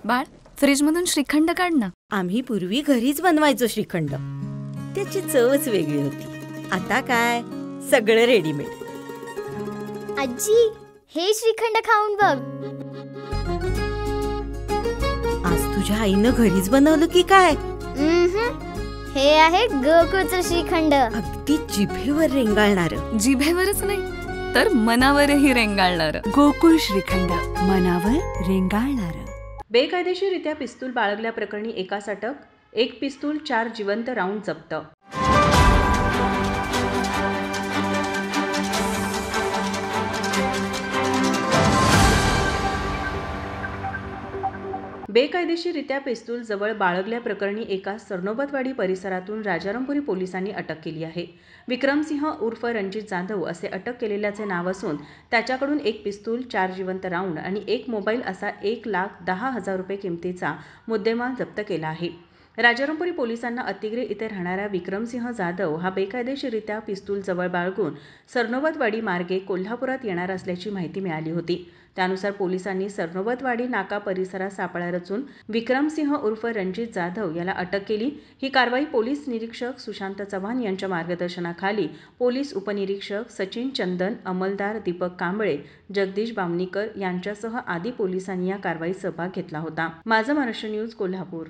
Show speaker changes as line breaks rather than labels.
बाळ, फ्रीजमधून श्रीखंड काढ ना.
आम्ही पूर्वी घरीच बनवायचो श्रीखंड. त्याची चवच वेगळी होती. आता काय सगळं रेडीमेड.
आजी, हे श्रीखंड खाऊन बघ.
आज तुझ्या आईनं घरीच बनवलं की काय?
हे आहे गोकुळचं श्रीखंड.
अगदी जिभेवर रेंगाळणार.
जिभेवरच नाही तर मनावरही रेंगाळणार.
गोकुळ श्रीखंड, मनावर रेंगाळणार.
बेकायदेशीररित्या पिस्तूल बाळगल्याप्रकरणी एकास अटक, 1 पिस्तूल 4 जिवंत राऊंड जप्त. बेकायदेशीररित्या पिस्तूल जवळ बाळगल्याप्रकरणी एका सरनोबतवाडी परिसरातून राजारामपुरी पोलिसांनी अटक केली आहे. विक्रमसिंह उर्फ रणजित जाधव असे अटक केलेल्याचे नाव असून त्याच्याकडून 1 पिस्तूल, 4 जिवंत राऊंड आणि 1 मोबाईल असा 1,10,000 रुपये किमतीचा मुद्देमाल जप्त केला आहे. राजारामपुरी पोलिसांना अतिग्रे इथे राहणारा विक्रमसिंह जाधव हा बेकायदेशीररित्या पिस्तूल जवळ बाळगून सरनोबतवाडी मार्गे कोल्हापुरात येणार असल्याची माहिती मिळाली होती. त्यानुसार पोलिसांनी सरनोबतवाडी नाका परिसरात सापळा रचून विक्रमसिंह उर्फ रणजित जाधव याला अटक केली. ही कारवाई पोलीस निरीक्षक सुशांत चव्हाण यांच्या मार्गदर्शनाखाली पोलीस उपनिरीक्षक सचिन चंदन, अंमलदार दीपक कांबळे, जगदीश बामणीकर यांच्यासह आदी पोलिसांनी या कारवाईत सहभाग घेतला होता. माझं महाराष्ट्र न्यूज, कोल्हापूर.